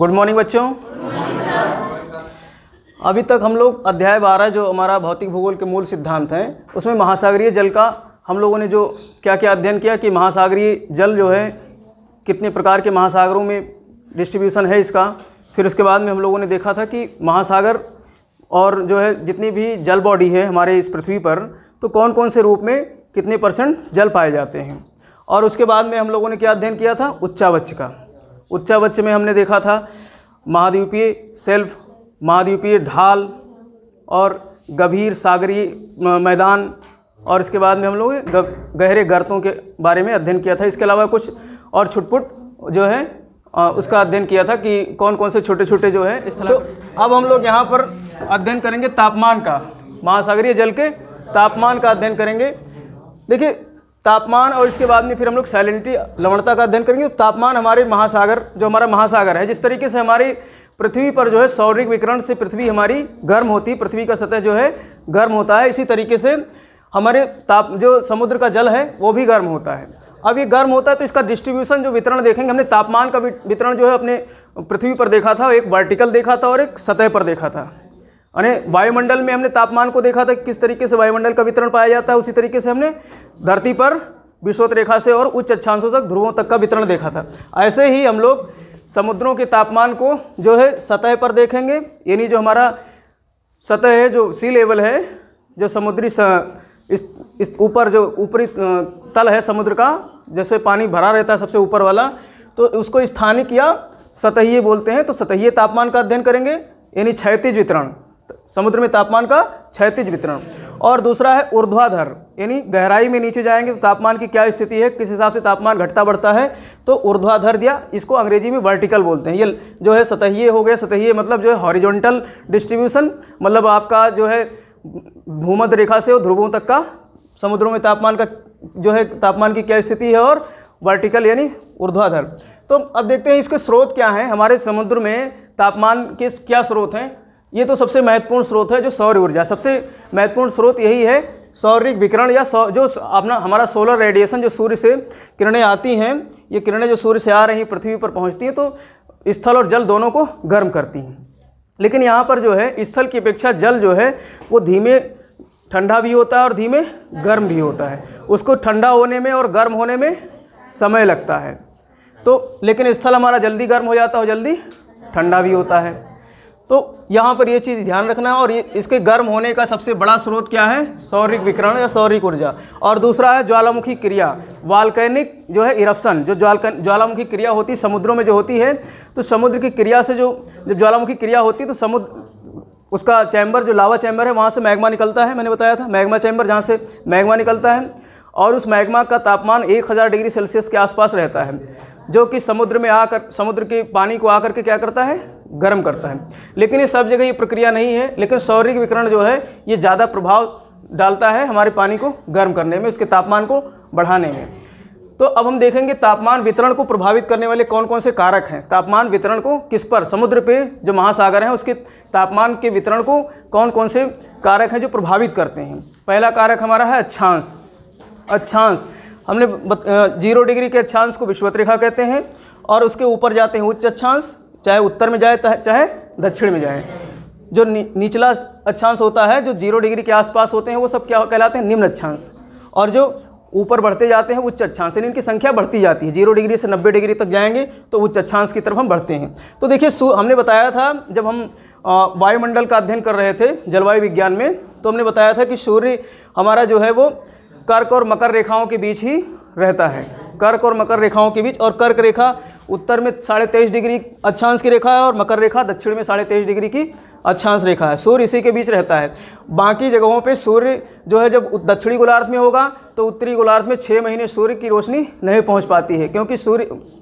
Good morning बच्चों। अभी तक हम लोग अध्याय 12 जो हमारा भौतिक भूगोल के मूल सिद्धांत हैं उसमें महासागरीय जल का हम लोगों ने जो क्या क्या अध्ययन किया कि महासागरीय जल जो है कितने प्रकार के महासागरों में डिस्ट्रीब्यूशन है इसका। फिर उसके बाद में हम लोगों ने देखा था कि महासागर और जो है जितनी भी जल बॉडी है हमारे इस पृथ्वी पर तो कौन कौन से रूप में कितने परसेंट जल पाए जाते हैं। और उसके बाद में हम लोगों ने क्या अध्ययन किया था, उच्चावच का। उच्चावच में हमने देखा था महाद्वीपीय सेल्फ, महाद्वीपीय ढाल और गंभीर सागरीय मैदान, और इसके बाद में हम लोग गहरे गर्तों के बारे में अध्ययन किया था। इसके अलावा कुछ और छुटपुट जो है उसका अध्ययन किया था कि कौन कौन से छोटे छोटे जो है स्थल। तो अब हम लोग यहाँ पर अध्ययन करेंगे तापमान का, महासागरीय जल के तापमान का अध्ययन करेंगे। देखिए तापमान और इसके बाद में फिर हम लोग सैलिनिटी लवणता का अध्ययन करेंगे। तापमान हमारे महासागर जो हमारा महासागर है, जिस तरीके से हमारी पृथ्वी पर जो है सौरिक विकिरण से पृथ्वी हमारी गर्म होती है, पृथ्वी का सतह जो है गर्म होता है, इसी तरीके से हमारे जो समुद्र का जल है वो भी गर्म होता है। अब ये गर्म होता है तो इसका डिस्ट्रीब्यूशन जो वितरण देखेंगे, हमने तापमान का वितरण जो है अपने पृथ्वी पर देखा था, एक वर्टिकल देखा था और एक सतह पर देखा था। यानी वायुमंडल में हमने तापमान को देखा था किस तरीके से वायुमंडल का वितरण पाया जाता है, उसी तरीके से हमने धरती पर विषुवत रेखा से और उच्च अक्षांशों तक ध्रुवों तक का वितरण देखा था। ऐसे ही हम लोग समुद्रों के तापमान को जो है सतह पर देखेंगे, यानी जो हमारा सतह है, जो सी लेवल है, जो समुद्री इस ऊपर जो ऊपरी तल है समुद्र का, जैसे पानी भरा रहता है सबसे ऊपर वाला, तो उसको स्थानिक या सतहीय बोलते हैं। तो सतहीय तापमान का अध्ययन करेंगे, यानी क्षैतिज वितरण, समुद्र में तापमान का क्षैतिज वितरण। और दूसरा है ऊर्ध्वाधर, यानी गहराई में नीचे जाएंगे तो तापमान की क्या स्थिति है, किस हिसाब से तापमान घटता बढ़ता है, तो ऊर्ध्वाधर दिया, इसको अंग्रेजी में वर्टिकल बोलते हैं। ये जो है सतहीय हो गया, सतहीय मतलब जो है हॉरिजॉन्टल डिस्ट्रीब्यूशन, मतलब आपका जो है भूमध्य रेखा से और ध्रुवों तक का समुद्रों में तापमान का जो है तापमान की क्या स्थिति है, और वर्टिकल यानी ऊर्ध्वाधर। तो अब देखते हैं इसके स्रोत क्या हैं, हमारे समुद्र में तापमान के क्या स्रोत हैं। ये तो सबसे महत्वपूर्ण स्रोत है जो सौर ऊर्जा, सबसे महत्वपूर्ण स्रोत यही है सौरिक विकिरण या जो अपना हमारा सोलर रेडिएशन, जो सूर्य से किरणें आती हैं, ये किरणें जो सूर्य से आ रही पृथ्वी पर पहुंचती हैं तो स्थल और जल दोनों को गर्म करती हैं। लेकिन यहाँ पर जो है स्थल की अपेक्षा जल जो है वो धीमे ठंडा भी होता है और धीमे गर्म भी होता है। उसको ठंडा होने में और गर्म होने में समय लगता है, तो लेकिन स्थल हमारा जल्दी गर्म हो जाता है और जल्दी ठंडा भी होता है। तो यहाँ पर ये चीज़ ध्यान रखना है। और ये इसके गर्म होने का सबसे बड़ा स्रोत क्या है, सौरिक विकिरण या सौरिक ऊर्जा। और दूसरा है ज्वालामुखी क्रिया, वाल्केनिक जो है इरप्शन, जो ज्वालामुखी क्रिया होती है समुद्रों में जो होती है, तो समुद्र की क्रिया से जो ज्वालामुखी क्रिया होती है तो समुद्र उसका चैम्बर जो लावा चैम्बर है वहाँ से मैग्मा निकलता है, मैंने बताया था मैग्मा चैम्बर, जहाँ से मैग्मा निकलता है, और उस मैग्मा का तापमान 1000 डिग्री सेल्सियस के आसपास रहता है, जो कि समुद्र में आकर समुद्र के पानी को आकर के क्या करता है, गर्म करता है। लेकिन ये सब जगह ये प्रक्रिया नहीं है, लेकिन सौरिक विकिरण जो है ये ज़्यादा प्रभाव डालता है हमारे पानी को गर्म करने में, उसके तापमान को बढ़ाने में। तो अब हम देखेंगे तापमान वितरण को प्रभावित करने वाले कौन कौन से कारक हैं। तापमान वितरण को किस पर, समुद्र पे जो महासागर हैं उसके तापमान के वितरण को कौन कौन से कारक हैं जो प्रभावित करते हैं। पहला कारक हमारा है अक्षांश। अक्षांश हमने 0 डिग्री के अक्षांश को विषुवत रेखा कहते हैं, और उसके ऊपर जाते हैं उच्च अक्षांश, चाहे उत्तर में जाए चाहे दक्षिण में जाए। जो निचला अक्षांश होता है जो 0 डिग्री के आसपास होते हैं वो सब क्या कहलाते हैं, निम्न अक्षांश। और जो ऊपर बढ़ते जाते हैं उच्च अक्षांश, यानी इनकी संख्या बढ़ती जाती है, 0 डिग्री से 90 डिग्री तक जाएंगे तो उच्च अक्षांश की तरफ हम बढ़ते हैं। तो देखिए हमने बताया था जब हम वायुमंडल का अध्ययन कर रहे थे जलवायु विज्ञान में, तो हमने बताया था कि सूर्य हमारा जो है वो कर्क और मकर रेखाओं के बीच ही रहता है, कर्क और मकर रेखाओं के बीच। और कर्क रेखा उत्तर में 23.5 डिग्री अक्षांश की रेखा है और मकर रेखा दक्षिण में 23.5 डिग्री की अक्षांश रेखा है। सूर्य इसी के बीच रहता है। बाकी जगहों पे सूर्य जो है जब दक्षिणी गोलार्ध में होगा तो उत्तरी गोलार्ध में 6 महीने सूर्य की रोशनी नहीं पहुंच पाती है, क्योंकि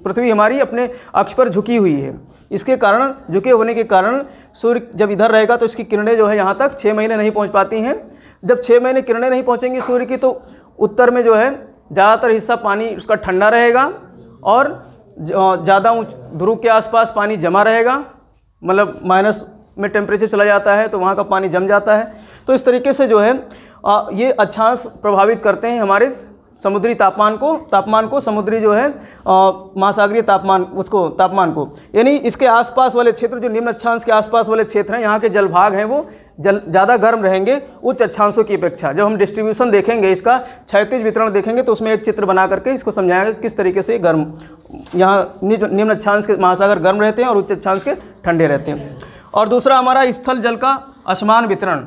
पृथ्वी हमारी अपने अक्ष पर झुकी हुई है। इसके कारण, झुके होने के कारण सूर्य जब इधर रहेगा तो इसकी किरणें जो है यहाँ तक 6 महीने नहीं पहुँच पाती हैं। जब 6 महीने किरणें नहीं पहुँचेंगी सूर्य की तो उत्तर में जो है ज़्यादातर हिस्सा पानी उसका ठंडा रहेगा और ज़्यादा ध्रुव के आसपास पानी जमा रहेगा, मतलब माइनस में टेम्परेचर चला जाता है तो वहाँ का पानी जम जाता है। तो इस तरीके से जो है ये अक्षांश प्रभावित करते हैं हमारे समुद्री तापमान को समुद्री जो है महासागरीय तापमान को, यानी इसके आसपास वाले क्षेत्र, जो निम्न अक्षांश के आसपास वाले क्षेत्र हैं, यहाँ के जलभाग हैं वो ज़्यादा गर्म रहेंगे उच्च अक्षांशों की अपेक्षा। जब हम डिस्ट्रीब्यूशन देखेंगे, इसका क्षैतिज वितरण देखेंगे, तो उसमें एक चित्र बना करके इसको समझाएंगे किस तरीके से गर्म, यहाँ निम्न अक्षांश के महासागर गर्म रहते हैं और उच्च अक्षांश के ठंडे रहते हैं। और दूसरा हमारा स्थल जल का असमान वितरण,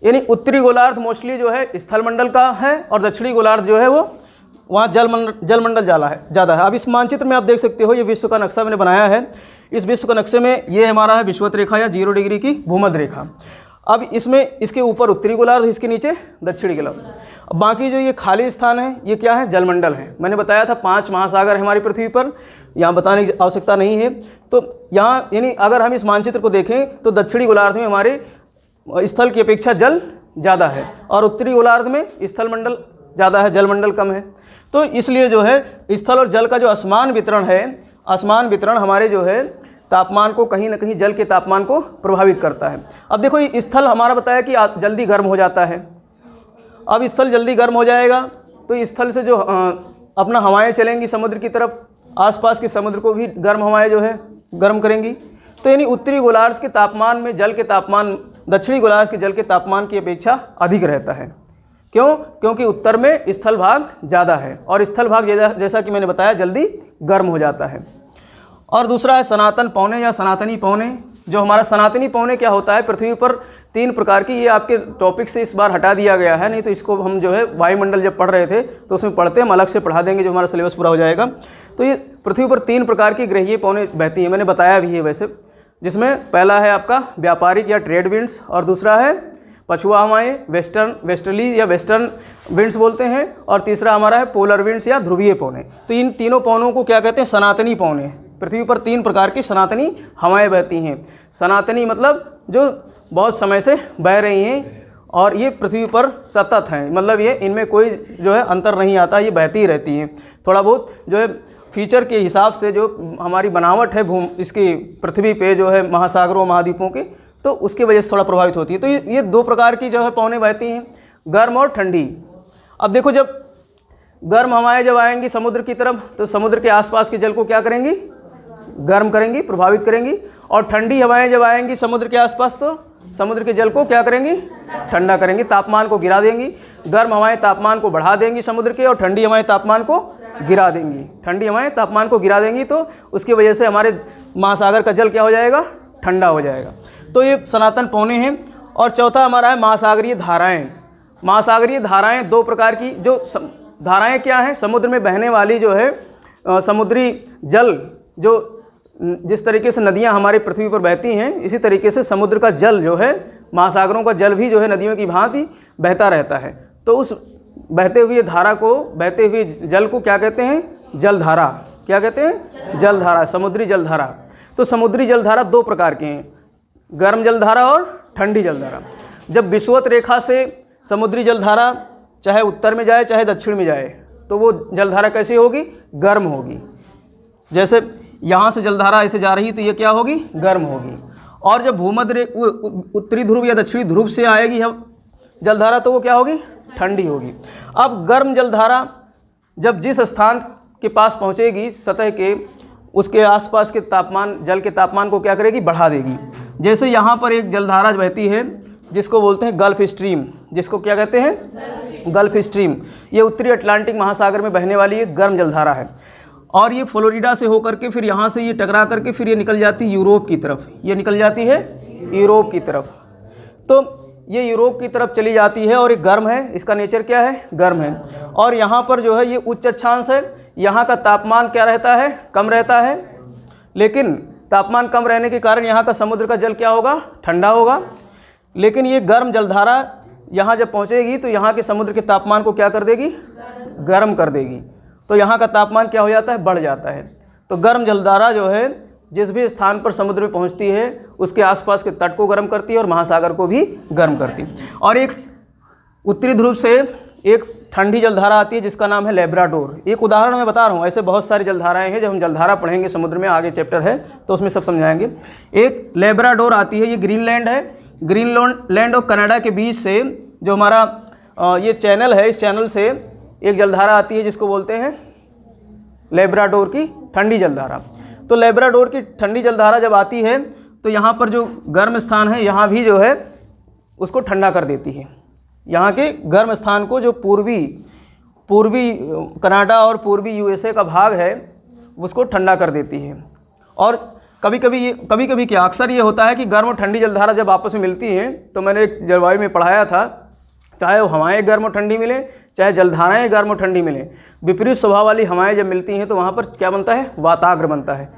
यानी उत्तरी गोलार्ध मोस्टली जो है स्थल मंडल का है और दक्षिणी गोलार्ध जो है वो वहाँ जलमंडल ज़्यादा है। अब इस मानचित्र में आप देख सकते हो, ये विश्व का नक्शा मैंने बनाया है। इस विश्व का नक्शे में ये हमारा है विषुवत रेखा या 0 डिग्री की भूमध्य रेखा। अब इसमें इसके ऊपर उत्तरी गोलार्ध, इसके नीचे दक्षिणी गोलार्ध। अब बाकी जो ये खाली स्थान है ये क्या है, जलमंडल है। मैंने बताया था 5 महासागर है हमारी पृथ्वी पर, यहाँ बताने की आवश्यकता नहीं है। तो यहाँ यानी अगर हम इस मानचित्र को देखें तो दक्षिणी गोलार्ध में हमारे स्थल की अपेक्षा जल ज़्यादा है और उत्तरी गोलार्ध में स्थल मंडल ज़्यादा है, जलमंडल कम है। तो इसलिए जो है स्थल और जल का जो असमान वितरण है, असमान वितरण हमारे जो है तापमान को कहीं ना कहीं जल के तापमान को प्रभावित करता है। अब देखो ये स्थल हमारा बताया कि जल्दी गर्म हो जाता है। अब स्थल जल्दी गर्म हो जाएगा तो स्थल से जो अपना हवाएं चलेंगी समुद्र की तरफ, आसपास के समुद्र को भी गर्म हवाएं जो है गर्म करेंगी। तो यानी उत्तरी गोलार्ध के तापमान में जल के तापमान दक्षिणी गोलार्ध के जल के तापमान की अपेक्षा अधिक रहता है। क्यों? क्योंकि उत्तर में स्थल भाग ज़्यादा है और स्थल भाग जैसा कि मैंने बताया जल्दी गर्म हो जाता है। और दूसरा है सनातन पौने या सनातनी पौने। जो हमारा सनातनी पौने क्या होता है, पृथ्वी पर 3 प्रकार की, ये आपके टॉपिक से इस बार हटा दिया गया है, नहीं तो इसको हम जो है वायुमंडल जब पढ़ रहे थे तो उसमें पढ़ते, हम अलग से पढ़ा देंगे जो हमारा सिलेबस पूरा हो जाएगा। तो ये पृथ्वी पर 3 प्रकार की ग्रहीय पौने बहती हैं, मैंने बताया भी है वैसे, जिसमें पहला है आपका व्यापारिक या ट्रेड विंड्स, और दूसरा है पछुआ हवाएं वेस्टर्ली या वेस्टर्न विंड्स बोलते हैं, और तीसरा हमारा है पोलर विंड्स या ध्रुवीय पौने। तो इन तीनों पौनों को क्या कहते हैं, सनातनी पौने। पृथ्वी पर 3 प्रकार की सनातनी हवाएं बहती हैं। सनातनी मतलब जो बहुत समय से बह रही हैं और ये पृथ्वी पर सतत हैं, मतलब ये इनमें कोई जो है अंतर नहीं आता, ये बहती रहती हैं। थोड़ा बहुत जो है फीचर के हिसाब से जो हमारी बनावट है इसकी पृथ्वी पे जो है महासागरों महाद्वीपों के, तो उसकी वजह से थोड़ा प्रभावित होती है। तो ये 2 प्रकार की जो है पौने बहती हैं, गर्म और ठंडी। अब देखो जब गर्म हवाएं जब आएंगी समुद्र की तरफ तो समुद्र के आसपास के जल को क्या करेंगी, गर्म करेंगी, प्रभावित करेंगी। और ठंडी हवाएं जब आएंगी समुद्र के आसपास तो समुद्र के जल को क्या करेंगी, ठंडा करेंगी, तापमान को गिरा देंगी। गर्म हवाएं तापमान को बढ़ा देंगी समुद्र के और ठंडी हवाएं तापमान को गिरा देंगी। ठंडी हवाएं तापमान को गिरा देंगी तो उसकी वजह से हमारे महासागर का जल क्या हो जाएगा, ठंडा हो जाएगा। तो ये सनातन पौने हैं। और चौथा हमारा है महासागरीय धाराएं। महासागरीय धाराएं 2 प्रकार की, जो धाराएं क्या हैं, समुद्र में बहने वाली जो है समुद्री जल, जो जिस तरीके से नदियां हमारी पृथ्वी पर बहती हैं इसी तरीके से समुद्र का जल जो है, महासागरों का जल भी जो है नदियों की भांति बहता रहता है। तो उस बहते हुए धारा को, बहते हुए जल को क्या कहते हैं, जलधारा। क्या कहते हैं, जलधारा, समुद्री जलधारा। तो समुद्री जलधारा 2 प्रकार के हैं, गर्म जलधारा और ठंडी जलधारा। जब विषुवत रेखा से समुद्री जलधारा चाहे उत्तर में जाए चाहे दक्षिण में जाए तो वो जलधारा कैसी होगी, गर्म होगी। जैसे यहाँ से जलधारा ऐसे जा रही तो ये क्या होगी, गर्म होगी। और जब भूमध्य उत्तरी ध्रुव या दक्षिणी ध्रुव से आएगी हम जलधारा तो वो क्या होगी, ठंडी होगी। अब गर्म जलधारा जब जिस स्थान के पास पहुँचेगी सतह के, उसके आसपास के तापमान, जल के तापमान को क्या करेगी, बढ़ा देगी। जैसे यहाँ पर एक जलधारा बहती है जिसको बोलते हैं गल्फ स्ट्रीम, जिसको क्या कहते हैं, गल्फ स्ट्रीम। ये उत्तरी अटलांटिक महासागर में बहने वाली एक गर्म जलधारा है और ये फ्लोरिडा से होकर के फिर यहाँ से ये टकरा करके फिर ये निकल जाती है यूरोप की तरफ, ये निकल जाती है यूरोप की तरफ। तो ये यूरोप की तरफ चली जाती है और ये गर्म है, इसका नेचर क्या है, गर्म है। और यहाँ पर जो है ये उच्च अक्षांश है, यहाँ का तापमान क्या रहता है, कम रहता है, लेकिन तापमान कम रहने के कारण यहाँ का समुद्र का जल क्या होगा, ठंडा होगा। लेकिन ये गर्म जलधारा यहाँ जब पहुँचेगी तो यहाँ के समुद्र के तापमान को क्या कर देगी, गर्म कर देगी। तो यहाँ का तापमान क्या हो जाता है, बढ़ जाता है। तो गर्म जलधारा जो है जिस भी स्थान पर समुद्र में पहुँचती है उसके आसपास के तट को गर्म करती है और महासागर को भी गर्म करती है। और एक उत्तरी ध्रुव से एक ठंडी जलधारा आती है जिसका नाम है लेब्राडोर। एक उदाहरण मैं बता रहा हूँ, ऐसे बहुत सारी जलधाराएं हैं। जब हम जलधारा पढ़ेंगे समुद्र में, आगे चैप्टर है तो उसमें सब समझाएंगे। एक लेब्राडोर आती है, ये ग्रीनलैंड है, ग्रीनलैंड और कनाडा के बीच से जो हमारा ये चैनल है, इस चैनल से एक जलधारा आती है जिसको बोलते हैं लेब्राडोर की ठंडी जलधारा। तो लेब्राडोर की ठंडी जलधारा जब आती है तो यहाँ पर जो गर्म स्थान है यहाँ भी जो है उसको ठंडा कर देती है। यहाँ के गर्म स्थान को जो पूर्वी कनाडा और पूर्वी यूएसए का भाग है उसको ठंडा कर देती है। और कभी कभी क्या अक्सर ये होता है कि गर्म और ठंडी जलधारा जब आपस में मिलती हैं, तो मैंने एक जलवायु में पढ़ाया था, चाहे वो हवाएं गर्म और ठंडी मिले चाहे जलधाराएं गर्म और ठंडी मिले, विपरीत स्वभाव वाली हवाएं जब मिलती हैं तो वहाँ पर क्या बनता है, वाताग्र बनता है।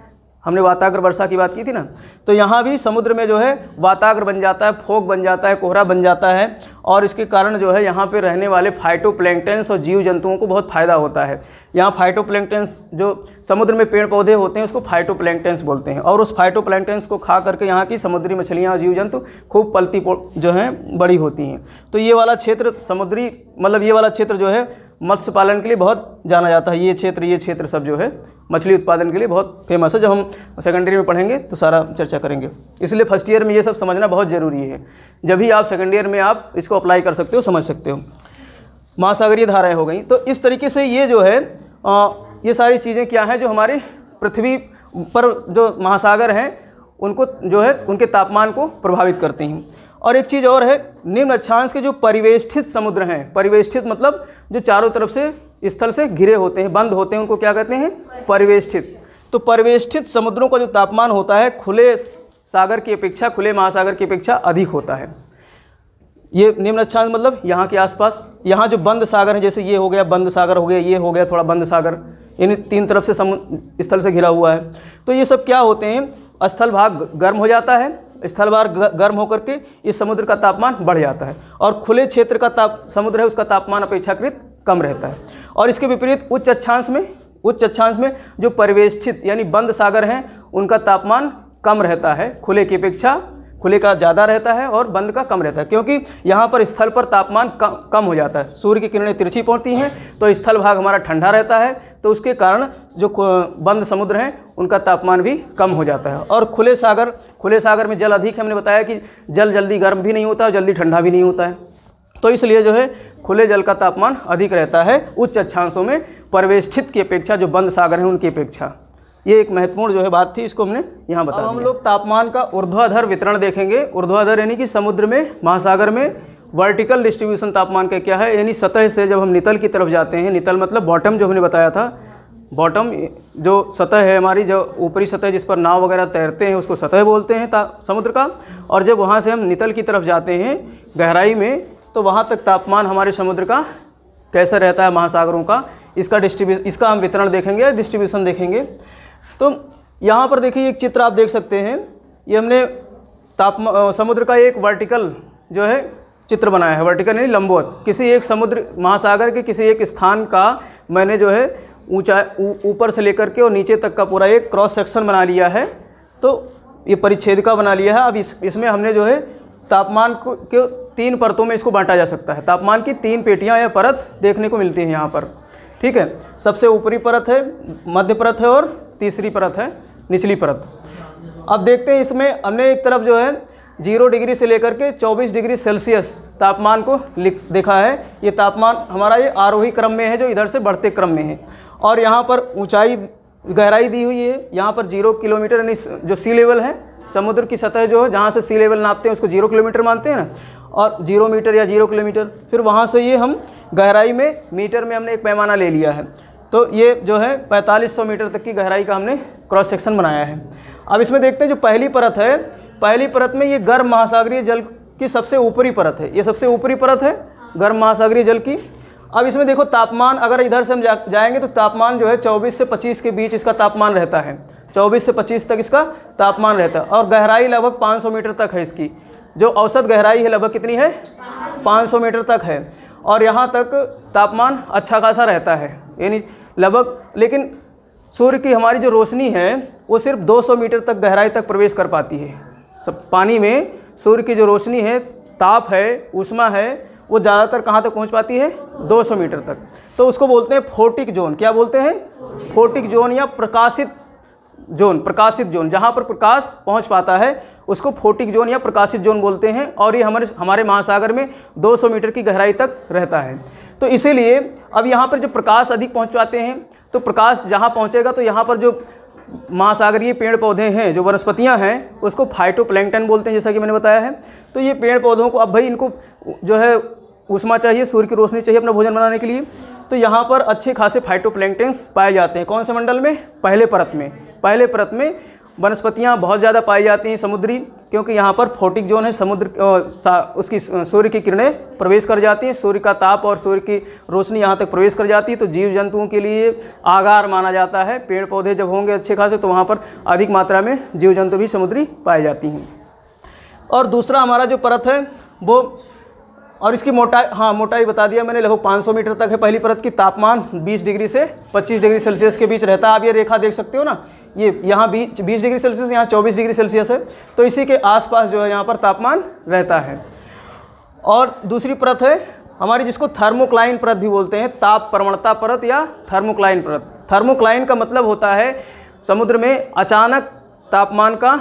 हमने वाताग्र वर्षा की बात की थी ना, तो यहाँ भी समुद्र में जो है वाताग्र बन जाता है, फोग बन जाता है, कोहरा बन जाता है। और इसके कारण जो है यहाँ पे रहने वाले फाइटोप्लैंक्टन्स और जीव जंतुओं को बहुत फ़ायदा होता है। यहाँ फाइटोप्लैंक्टन्स जो समुद्र में पेड़ पौधे होते हैं उसको फाइटोप्लैंक्टन्स बोलते हैं, और उस फाइटोप्लैंक्टन्स को खा करके यहाँ की समुद्री मछलियाँ और जीव जंतु खूब पलती जो हैं बड़ी होती हैं। तो ये वाला क्षेत्र समुद्री मतलब ये वाला क्षेत्र जो है मत्स्य पालन के लिए बहुत जाना जाता है। ये क्षेत्र सब जो है मछली उत्पादन के लिए बहुत फेमस है। जब हम सेकेंडरी में पढ़ेंगे तो सारा चर्चा करेंगे, इसलिए फर्स्ट ईयर में ये सब समझना बहुत ज़रूरी है। जब भी आप सेकेंड ईयर में आप इसको अप्लाई कर सकते हो, समझ सकते हो। महासागरीय धाराएं हो गई। तो इस तरीके से ये जो है ये सारी चीज़ें क्या हैं जो हमारे पृथ्वी पर जो महासागर हैं उनको जो है उनके तापमान को प्रभावित करते हैं। और एक चीज़ और है, निम्न अक्षांश के जो परिवेष्टित समुद्र हैं, परिवेष्टित मतलब जो चारों तरफ से स्थल से घिरे होते हैं, बंद होते हैं, उनको क्या कहते हैं, परिवेष्टित। तो परिवेष्टित समुद्रों का जो तापमान होता है खुले सागर की अपेक्षा, खुले महासागर की अपेक्षा अधिक होता है। ये निम्न अक्षांश मतलब यहाँ के आसपास, यहाँ जो बंद सागर है, जैसे ये हो गया बंद सागर हो गया, ये हो गया थोड़ा बंद सागर, यानी तीन तरफ से स्थल से घिरा हुआ है। तो ये सब क्या होते हैं, स्थल भाग गर्म हो जाता है, स्थल भाग गर्म होकर के इस समुद्र का तापमान बढ़ जाता है, और खुले क्षेत्र का समुद्र है उसका तापमान अपेक्षाकृत कम रहता है। और इसके विपरीत उच्च अक्षांश में जो परिवेष्टित यानी बंद सागर हैं उनका तापमान कम रहता है, खुले की अपेक्षा। खुले का ज़्यादा रहता है और बंद का कम रहता है, क्योंकि यहाँ पर स्थल पर तापमान कम हो जाता है। सूर्य की किरणें तिरछी पड़ती हैं तो स्थल भाग हमारा ठंडा रहता है, तो उसके कारण जो बंद समुद्र हैं उनका तापमान भी कम हो जाता है। और खुले सागर में जल अधिक है। हमने बताया कि जल जल्दी गर्म भी नहीं होता और जल्दी ठंडा भी नहीं होता है, तो इसलिए जो है खुले जल का तापमान अधिक रहता है उच्च अक्षांशों में, परिवेष्टित की अपेक्षा, जो बंद सागर हैं उनकी अपेक्षा। ये एक महत्वपूर्ण जो है बात थी, इसको हमने यहाँ बताया। हम लोग तापमान का ऊर्ध्वाधर वितरण देखेंगे। ऊर्ध्वाधर यानी कि समुद्र में, महासागर में वर्टिकल डिस्ट्रीब्यूशन तापमान का क्या है, यानी सतह से जब हम नितल की तरफ जाते हैं, नितल मतलब बॉटम जो हमने बताया था, बॉटम जो सतह है हमारी, जो ऊपरी सतह जिस पर नाव वगैरह तैरते हैं उसको सतह बोलते हैं समुद्र का। और जब वहाँ से हम नितल की तरफ जाते हैं गहराई में, तो वहाँ तक तापमान हमारे समुद्र का कैसा रहता है, महासागरों का, इसका हम वितरण देखेंगे, डिस्ट्रीब्यूशन देखेंगे। तो यहाँ पर देखिए एक चित्र आप देख सकते हैं, ये हमने समुद्र का एक वर्टिकल जो है चित्र बनाया है, वर्टिकल यानी लंबवत। किसी एक समुद्र महासागर के किसी एक स्थान का मैंने जो है ऊपर से लेकर के और नीचे तक का पूरा एक क्रॉस सेक्शन बना लिया है, तो ये परिच्छेदिका बना लिया है। अब इसमें हमने जो है तापमान के 3 परतों में इसको बांटा जा सकता है। तापमान की 3 पेटियाँ या परत देखने को मिलती हैं यहाँ पर, ठीक है। सबसे ऊपरी परत है, मध्य परत है और तीसरी परत है निचली परत। अब देखते हैं इसमें हमने एक तरफ जो है 0 डिग्री से लेकर के 24 डिग्री सेल्सियस तापमान को देखा है। ये तापमान हमारा ये आरोही क्रम में है, जो इधर से बढ़ते क्रम में है। और यहाँ पर ऊंचाई गहराई दी हुई है, यहाँ पर 0 किलोमीटर यानी जो सी लेवल है, समुद्र की सतह जो है जहाँ से सी लेवल नापते हैं उसको 0 किलोमीटर मानते हैं ना, और 0 मीटर या 0 किलोमीटर। फिर वहाँ से ये हम गहराई में मीटर में हमने एक पैमाना ले लिया है, तो ये जो है 4500 मीटर तक की गहराई का हमने क्रॉस सेक्शन बनाया है। अब इसमें देखते हैं जो पहली परत है, पहली परत में ये गर्म महासागरीय जल की सबसे ऊपरी परत है, ये सबसे ऊपरी परत है गर्म महासागरीय जल की। अब इसमें देखो तापमान, अगर इधर से हम जाएंगे तो तापमान जो है 24 से 25 के बीच इसका तापमान रहता है, 24 से 25 तक इसका तापमान रहता है। और गहराई लगभग 500 मीटर तक है इसकी, जो औसत गहराई है लगभग कितनी है, 500 मीटर तक है। और यहाँ तक तापमान अच्छा खासा रहता है, यानी लगभग, लेकिन सूर्य की हमारी जो रोशनी है वो सिर्फ 200 मीटर तक गहराई तक प्रवेश कर पाती है। सब पानी में सूर्य की जो रोशनी है, ताप है, ऊष्मा है, वो ज़्यादातर कहाँ तक पहुँच पाती है, 200 मीटर तक। तो उसको बोलते हैं फोटिक जोन। क्या बोलते हैं, फोटिक जोन या प्रकाशित जोन, जहाँ पर प्रकाश पहुँच पाता है उसको फोटिक जोन या प्रकाशित जोन बोलते हैं। और ये हमारे महासागर में 200 मीटर की गहराई तक रहता है। तो इसीलिए अब यहाँ पर जो प्रकाश अधिक पहुँचाते हैं, तो प्रकाश जहाँ पहुँचेगा तो यहाँ पर जो महासागरीय पेड़ पौधे हैं, जो वनस्पतियाँ हैं, उसको फाइटोप्लैंक्टन बोलते हैं, जैसा कि मैंने बताया है। तो ये पेड़ पौधों को अब भाई इनको जो है ऊष्मा चाहिए, सूर्य की रोशनी चाहिए अपना भोजन बनाने के लिए। तो यहाँ पर अच्छे खासे फाइटोप्लैंक्टन्स पाए जाते हैं। कौन से मंडल में? पहले परत में। पहले परत में वनस्पतियाँ बहुत ज़्यादा पाई जाती हैं समुद्री, क्योंकि यहाँ पर फोटिक जोन है, समुद्र उसकी सूर्य की किरणें प्रवेश कर जाती हैं, सूर्य का ताप और सूर्य की रोशनी यहाँ तक प्रवेश कर जाती है। तो जीव जंतुओं के लिए आगार माना जाता है। पेड़ पौधे जब होंगे अच्छे खासे तो वहाँ पर अधिक मात्रा में जीव जंतु भी समुद्री पाए जाती हैं। और दूसरा हमारा जो परत है वो, और इसकी मोटाई, हाँ मोटाई बता दिया मैंने, लगभग 500 मीटर तक है पहली परत की। तापमान 20 डिग्री से 25 डिग्री सेल्सियस के बीच रहता है। आप ये रेखा देख सकते हो ना, ये यहाँ 20 डिग्री सेल्सियस, यहाँ 24 डिग्री सेल्सियस है। तो इसी के आसपास जो है यहाँ पर तापमान रहता है। और दूसरी परत है हमारी, जिसको थर्मोक्लाइन परत भी बोलते हैं, ताप प्रवणता परत या थर्मोक्लाइन परत। थर्मोक्लाइन का मतलब होता है समुद्र में अचानक तापमान का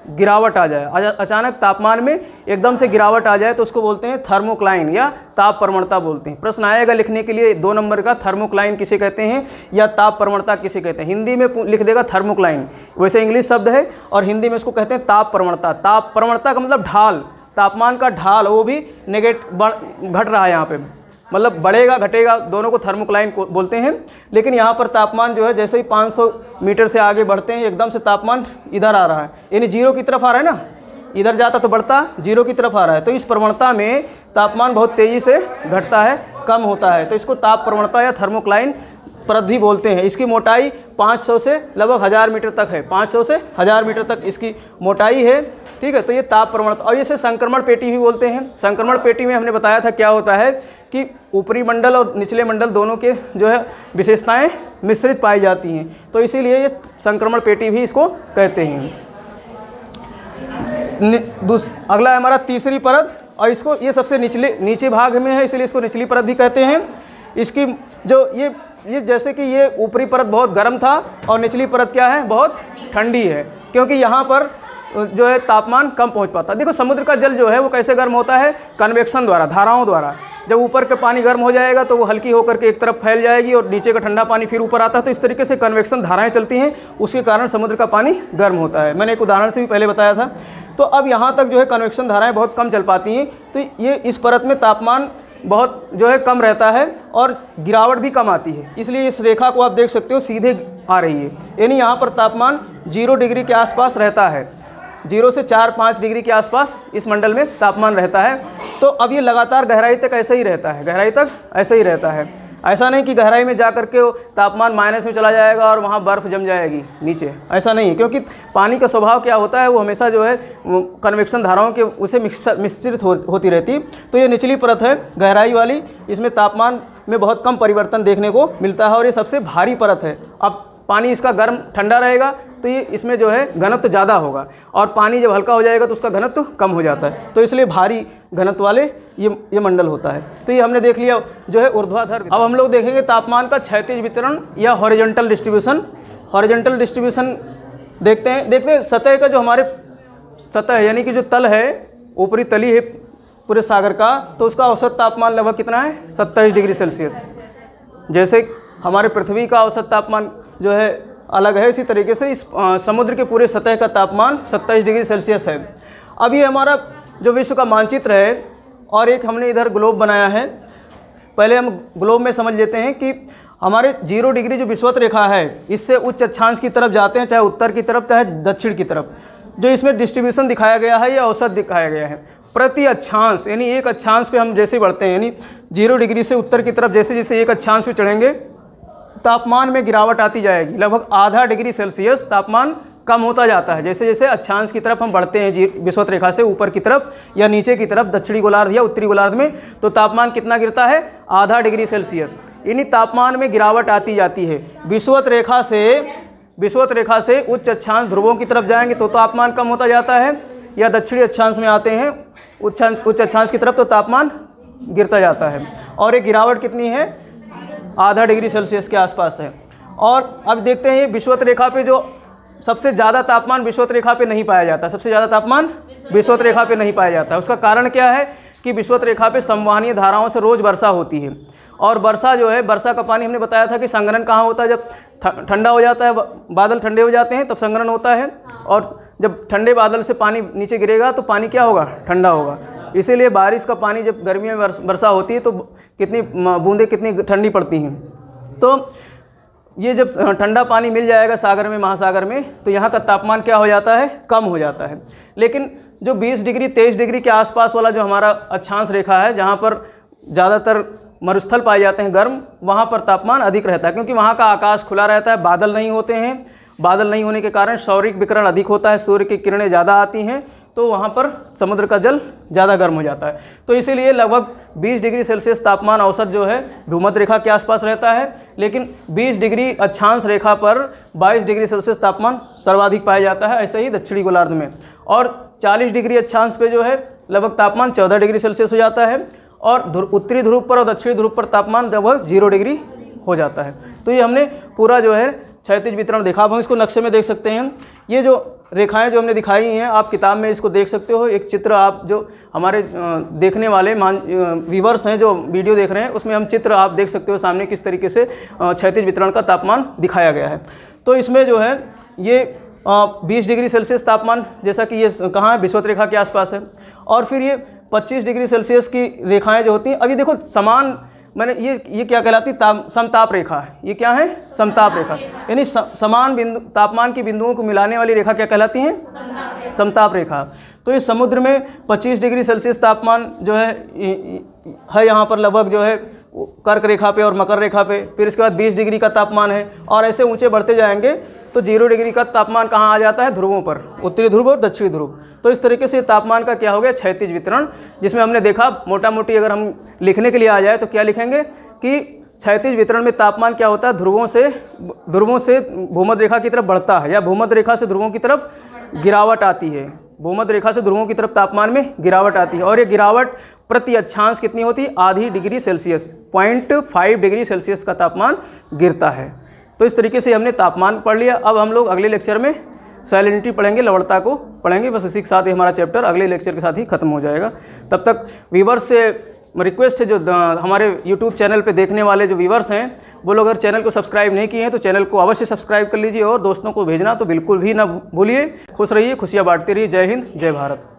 गिरावट आ जाए, अचानक तापमान में एकदम से गिरावट आ जाए तो उसको बोलते हैं थर्मोक्लाइन या ताप प्रवणता बोलते हैं। प्रश्न आएगा लिखने के लिए 2 नंबर का, थर्मोक्लाइन किसे कहते हैं या ताप प्रवणता किसे कहते हैं। हिंदी में लिख देगा थर्मोक्लाइन, वैसे इंग्लिश शब्द है, और हिंदी में इसको कहते हैं ताप प्रवणता। ताप प्रवणता का मतलब ढाल, तापमान का ढाल, वो भी घट रहा है यहाँ पे, मतलब बढ़ेगा घटेगा, दोनों को थर्मोक्लाइन बोलते हैं। लेकिन यहाँ पर तापमान जो है जैसे ही 500 मीटर से आगे बढ़ते हैं एकदम से तापमान इधर आ रहा है, यानी जीरो की तरफ आ रहा है ना, इधर जाता तो बढ़ता, जीरो की तरफ आ रहा है। तो इस प्रवणता में तापमान बहुत तेज़ी से घटता है, कम होता है। तो इसको ताप प्रवणता या थर्मोक्लाइन परत भी बोलते हैं। इसकी मोटाई 500 से लगभग 1000 मीटर तक है, 500 से 1000 मीटर तक इसकी मोटाई है, ठीक है। तो ये ताप प्रवणता, और इसे संक्रमण पेटी भी बोलते हैं। संक्रमण पेटी में हमने बताया था क्या होता है कि ऊपरी मंडल और निचले मंडल दोनों के जो है विशेषताएं मिश्रित पाई जाती हैं, तो इसीलिए ये संक्रमण पेटी भी इसको कहते हैं। अगला है हमारा तीसरी परत, और इसको ये सबसे नीचे भाग में है, इसलिए इसको निचली परत भी कहते हैं। इसकी जो ये जैसे कि ये ऊपरी परत बहुत गर्म था और निचली परत क्या है, बहुत ठंडी है, क्योंकि यहाँ पर जो है तापमान कम पहुँच पाता। देखो समुद्र का जल जो है वो कैसे गर्म होता है, कन्वेक्शन द्वारा, धाराओं द्वारा। जब ऊपर का पानी गर्म हो जाएगा तो वो हल्की होकर के एक तरफ फैल जाएगी और नीचे का ठंडा पानी फिर ऊपर आता है। तो इस तरीके से कन्वेक्शन धाराएं चलती हैं, उसके कारण समुद्र का पानी गर्म होता है। मैंने एक उदाहरण से भी पहले बताया था। तो अब यहाँ तक जो है कन्वेक्शन धाराएं बहुत कम चल पाती हैं, तो ये इस परत में तापमान बहुत जो है कम रहता है और गिरावट भी कम आती है। इसलिए इस रेखा को आप देख सकते हो सीधे आ रही है, यानी यहाँ पर तापमान 0 डिग्री के आसपास रहता है, 0 से 4-5 डिग्री के आसपास इस मंडल में तापमान रहता है। तो अब ये लगातार गहराई तक ऐसे ही रहता है, गहराई तक ऐसे ही रहता है। ऐसा नहीं कि गहराई में जा करके तापमान माइनस में चला जाएगा और वहाँ बर्फ़ जम जाएगी नीचे, ऐसा नहीं है, क्योंकि पानी का स्वभाव क्या होता है, वो हमेशा जो है कन्वेक्शन धाराओं के उसे मिश्रित होती रहती। तो ये निचली परत है गहराई वाली, इसमें तापमान में बहुत कम परिवर्तन देखने को मिलता है और ये सबसे भारी परत है। अब पानी इसका गर्म ठंडा रहेगा तो ये इसमें जो है घनत्व ज़्यादा होगा, और पानी जब हल्का हो जाएगा तो उसका घनत्व कम हो जाता है, तो इसलिए भारी घनत्व वाले ये मंडल होता है। तो ये हमने देख लिया जो है ऊर्ध्वाधर। अब हम लोग देखेंगे तापमान का क्षैतिज वितरण या हॉरिजॉन्टल डिस्ट्रीब्यूशन। हॉरिजॉन्टल डिस्ट्रीब्यूशन देखते हैं सतह का, जो हमारे सतह यानी कि जो तल है, ऊपरी तली है पूरे सागर का, तो उसका औसत तापमान लगभग कितना है, 27 डिग्री सेल्सियस। जैसे हमारे पृथ्वी का औसत तापमान जो है अलग है, इसी तरीके से इस समुद्र के पूरे सतह का तापमान 27 डिग्री सेल्सियस है। अब ये हमारा जो विश्व का मानचित्र है, और एक हमने इधर ग्लोब बनाया है। पहले हम ग्लोब में समझ लेते हैं कि हमारे 0 डिग्री जो विषुवत रेखा है, इससे उच्च अक्षांश की तरफ जाते हैं, चाहे उत्तर की तरफ चाहे दक्षिण की तरफ। जो इसमें डिस्ट्रीब्यूशन दिखाया गया है या औसत दिखाया गया है प्रति अक्षांश, यानी एक अक्षांश पे हम जैसे बढ़ते हैं, यानी 0 डिग्री से उत्तर की तरफ जैसे जैसे एक अक्षांश पे चढ़ेंगे तापमान में गिरावट आती जाएगी। लगभग आधा डिग्री सेल्सियस तापमान कम होता जाता है जैसे जैसे अक्षांश की तरफ हम बढ़ते हैं विषुवत रेखा से ऊपर की तरफ या नीचे की तरफ, दक्षिणी गोलार्ध या उत्तरी गोलार्ध में, तो तापमान कितना गिरता है, आधा डिग्री सेल्सियस। यानी तापमान में गिरावट आती जाती है। विषुवत रेखा से उच्च अक्षांश ध्रुवों की तरफ जाएंगे तो तापमान कम होता जाता है, या दक्षिणी अक्षांश में आते हैं उच्च अक्षांश की तरफ तो तापमान गिरता जाता है। और एक गिरावट कितनी है, आधा डिग्री सेल्सियस के आसपास है। और अब देखते हैं विषुवत रेखा पे जो सबसे ज़्यादा तापमान विषुवत रेखा पे नहीं पाया जाता, सबसे ज़्यादा तापमान विषुवत रेखा पे नहीं पाया जाता। उसका कारण क्या है कि विषुवत रेखा पे संवहनीय धाराओं से रोज़ वर्षा होती है। और वर्षा जो है, वर्षा का पानी हमने बताया था कि संग्रहण कहाँ होता है, जब ठंडा हो जाता है, बादल ठंडे हो जाते हैं तब संग्रहण होता है, और जब ठंडे बादल से पानी नीचे गिरेगा तो पानी क्या होगा, ठंडा होगा। इसीलिए बारिश का पानी जब गर्मी में वर्षा होती है तो कितनी बूंदें कितनी ठंडी पड़ती हैं। तो ये जब ठंडा पानी मिल जाएगा सागर में, महासागर में, तो यहाँ का तापमान क्या हो जाता है, कम हो जाता है। लेकिन जो 20 डिग्री 23 डिग्री के आसपास वाला जो हमारा अक्षांश रेखा है, जहाँ पर ज़्यादातर मरुस्थल पाए जाते हैं गर्म, वहाँ पर तापमान अधिक रहता है, क्योंकि वहाँ का आकाश खुला रहता है, बादल नहीं होते हैं। बादल नहीं होने के कारण सौरिक विकिरण अधिक होता है, सूर्य की किरणें ज़्यादा आती हैं, तो वहाँ पर समुद्र का जल ज़्यादा गर्म हो जाता है। तो इसीलिए लगभग 20 डिग्री सेल्सियस तापमान औसत जो है भूमध्य रेखा के आसपास रहता है, लेकिन 20 डिग्री अक्षांश रेखा पर 22 डिग्री सेल्सियस तापमान सर्वाधिक पाया जाता है, ऐसे ही दक्षिणी गोलार्ध में। और 40 डिग्री अक्षांश पे जो है लगभग तापमान 14 डिग्री सेल्सियस हो जाता है, और उत्तरी ध्रुव पर और दक्षिणी ध्रुव पर तापमान लगभग 0 डिग्री हो जाता है। तो ये हमने पूरा जो है क्षैतिज वितरण देखा। अब हम इसको नक्शे में देख सकते हैं। ये जो रेखाएं जो हमने दिखाई हैं, आप किताब में इसको देख सकते हो। एक चित्र आप जो हमारे देखने वाले व्यूअर्स हैं जो वीडियो देख रहे हैं, उसमें हम चित्र आप देख सकते हो सामने किस तरीके से क्षैतिज वितरण का तापमान दिखाया गया है। तो इसमें जो है ये 20 डिग्री सेल्सियस तापमान, जैसा कि ये कहाँ है, विषुवत रेखा के आसपास है। और फिर ये 25 डिग्री सेल्सियस की रेखाएं जो होती हैं, अभी देखो समान, मैंने ये क्या कहलाती है, समताप रेखा। ये क्या है, समताप रेखा, यानी समान बिंदु तापमान की बिंदुओं को मिलाने वाली रेखा क्या कहलाती है, समताप रेखा। तो इस समुद्र में 25 डिग्री सेल्सियस तापमान जो है यहाँ पर लगभग जो है कर्क रेखा पे और मकर रेखा पे। फिर इसके बाद 20 डिग्री का तापमान है, और ऐसे ऊंचे बढ़ते जाएंगे तो 0 डिग्री का तापमान कहाँ आ जाता है, ध्रुवों पर, उत्तरी ध्रुव और दक्षिणी ध्रुव। तो इस तरीके से तापमान का क्या हो गया, क्षैतिज वितरण, जिसमें हमने देखा मोटा मोटी अगर हम लिखने के लिए आ जाए तो क्या लिखेंगे कि क्षैतिज वितरण में तापमान क्या होता है, ध्रुवों से भूमध्य रेखा की तरफ बढ़ता है, या भूमध्य रेखा से ध्रुवों की तरफ गिरावट आती है। भूमध्य रेखा से ध्रुवों की तरफ तापमान में गिरावट आती है, और ये गिरावट प्रति अक्षांश कितनी होती है, आधी डिग्री सेल्सियस, 0.5 डिग्री सेल्सियस का तापमान गिरता है। तो इस तरीके से हमने तापमान पढ़ लिया। अब हम लोग अगले लेक्चर में सैलिनिटी पढ़ेंगे, लवणता को पढ़ेंगे। बस इसी के साथ ही हमारा चैप्टर अगले लेक्चर के साथ ही खत्म हो जाएगा। तब तक व्यूअर्स से रिक्वेस्ट है, जो हमारे यूट्यूब चैनल पे देखने वाले जो व्यूअर्स हैं, वो लोग अगर चैनल को सब्सक्राइब नहीं किए हैं तो चैनल को अवश्य सब्सक्राइब कर लीजिए, और दोस्तों को भेजना तो बिल्कुल भी ना भूलिए। खुश रहिए, खुशियाँ बांटते रहिए। जय हिंद, जय भारत।